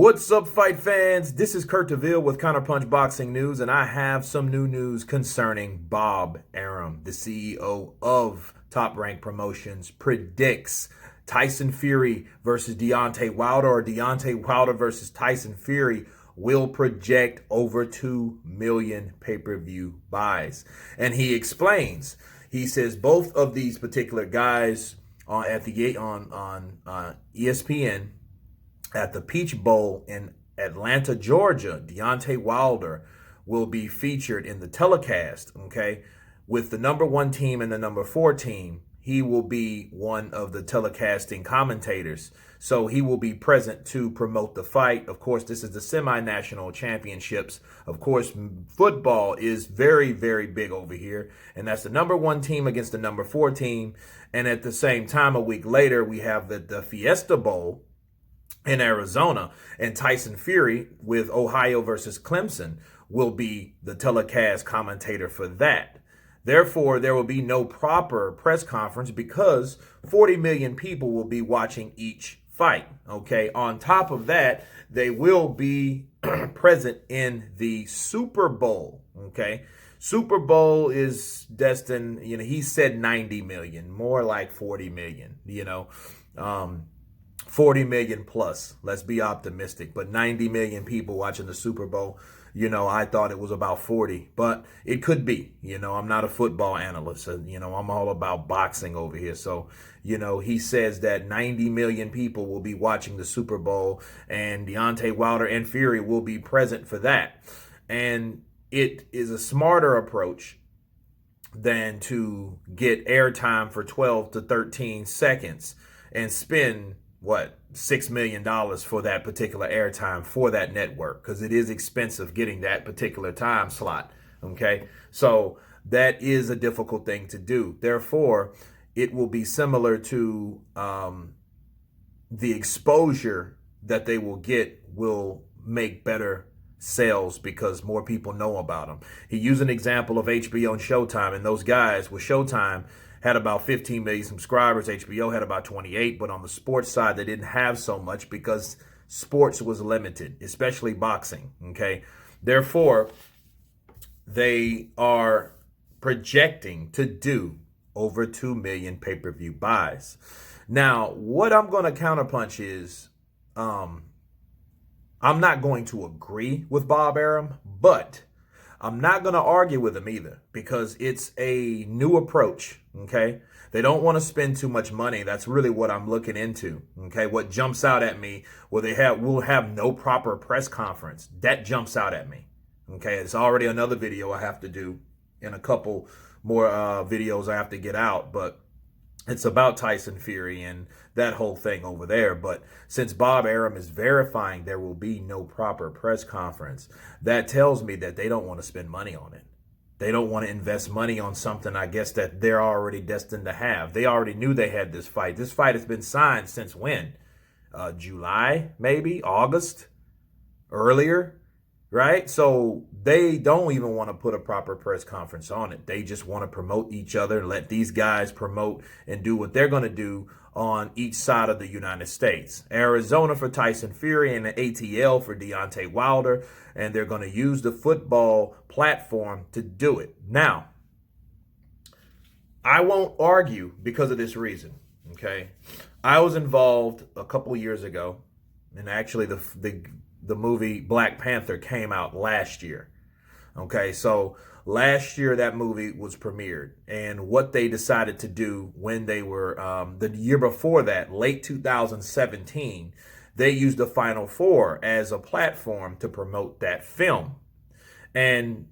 What's up, fight fans? This is Kurt DeVille with Counterpunch Boxing News, and I have some new news concerning Bob Arum, the CEO of Top Rank Promotions, predicts Tyson Fury versus Deontay Wilder, or Deontay Wilder versus Tyson Fury, will project over 2 million pay-per-view buys. And he explains, he says both of these particular guys on ESPN at the Peach Bowl in Atlanta, Georgia, Deontay Wilder will be featured in the telecast, okay? With the number 1 team and the number 4 team, he will be one of the telecasting commentators. So he will be present to promote the fight. Of course, this is the semi-national championships. Of course, football is very, very big over here. And that's the number 1 team against the number 4 team. And at the same time, a week later, we have the Fiesta Bowl in Arizona, and Tyson Fury with Ohio versus Clemson will be the telecast commentator for that. Therefore, there will be no proper press conference because 40 million people will be watching each fight, okay? On top of that, they will be present in the Super Bowl, okay? Super Bowl is destined, he said 90 million, more like 40 million, 40 million plus, let's be optimistic, but 90 million people watching the Super Bowl. I thought it was about 40, but it could be. I'm not a football analyst. I'm all about boxing over here. So, he says that 90 million people will be watching the Super Bowl, and Deontay Wilder and Fury will be present for that. And it is a smarter approach than to get airtime for 12 to 13 seconds and spend $6 million for that particular airtime for that network, because it is expensive getting that particular time slot. Okay, so that is a difficult thing to do. Therefore, it will be similar to the exposure that they will get will make better sales because more people know about them. He used an example of HBO and Showtime, and those guys with Showtime had about 15 million subscribers. HBO had about 28, but on the sports side, they didn't have so much because sports was limited, especially boxing, okay? Therefore, they are projecting to do over 2 million pay-per-view buys. Now, what I'm going to counterpunch is I'm not going to agree with Bob Arum, but I'm not going to argue with him either because it's a new approach, okay? They don't want to spend too much money. That's really what I'm looking into, okay? What jumps out at me, we'll have no proper press conference. That jumps out at me, okay? It's already another video I have to do and a couple more videos I have to get out, but it's about Tyson Fury and that whole thing over there. But since Bob Arum is verifying there will be no proper press conference, that tells me that they don't want to spend money on it. They don't want to invest money on something, I guess, that they're already destined to have. They already knew they had this fight. This fight has been signed since when? July, maybe? August? Earlier? Right? So they don't even want to put a proper press conference on it. They just want to promote each other, let these guys promote and do what they're going to do on each side of the United States. Arizona for Tyson Fury and the ATL for Deontay Wilder, and they're going to use the football platform to do it. Now, I won't argue because of this reason, okay? I was involved a couple of years ago, and actually the movie Black Panther came out last year. Okay, so last year that movie was premiered, and what they decided to do when they were the year before that, late 2017, they used the Final Four as a platform to promote that film. And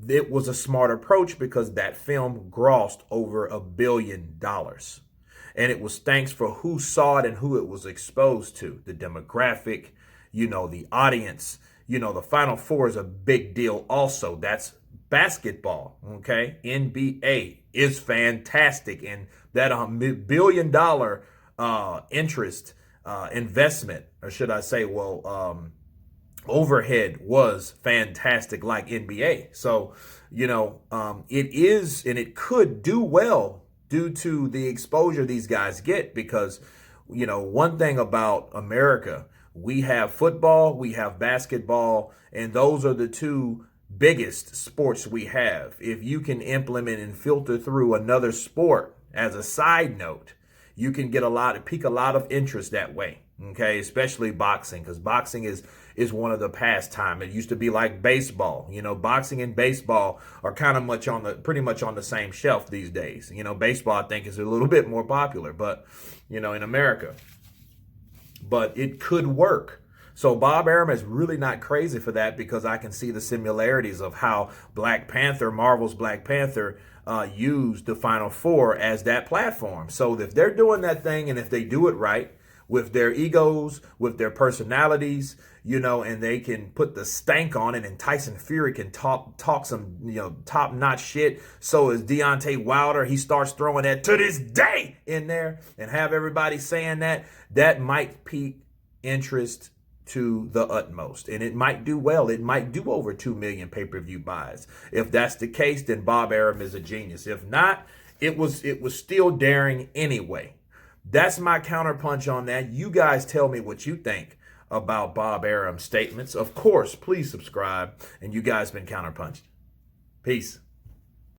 it was a smart approach because that film grossed over $1 billion. And it was thanks for who saw it and who it was exposed to, the demographic, the audience. The Final Four is a big deal also. That's basketball, okay? NBA is fantastic. And that $1 billion investment, or should I say, overhead was fantastic like NBA. So, it is, and it could do well due to the exposure these guys get because, one thing about America, We have football, we have basketball, and those are the two biggest sports we have. If you can implement and filter through another sport as a side note, you can get pique a lot of interest that way. Okay, especially boxing, because boxing is one of the pastime. It used to be like baseball. Boxing and baseball are kind of pretty much on the same shelf these days. Baseball I think is a little bit more popular, but in America. But it could work. So Bob Arum is really not crazy for that, because I can see the similarities of how Marvel's Black Panther, used the Final Four as that platform. So if they're doing that thing, and if they do it right, with their egos, with their personalities, and they can put the stank on it, and Tyson Fury can talk some, top-notch shit. So is Deontay Wilder. He starts throwing that "to this day" in there and have everybody saying that might pique interest to the utmost. And it might do well. It might do over 2 million pay-per-view buys. If that's the case, then Bob Arum is a genius. If not, it was still daring anyway. That's my counterpunch on that. You guys tell me what you think about Bob Arum's statements. Of course, please subscribe. And you guys been counterpunched. Peace.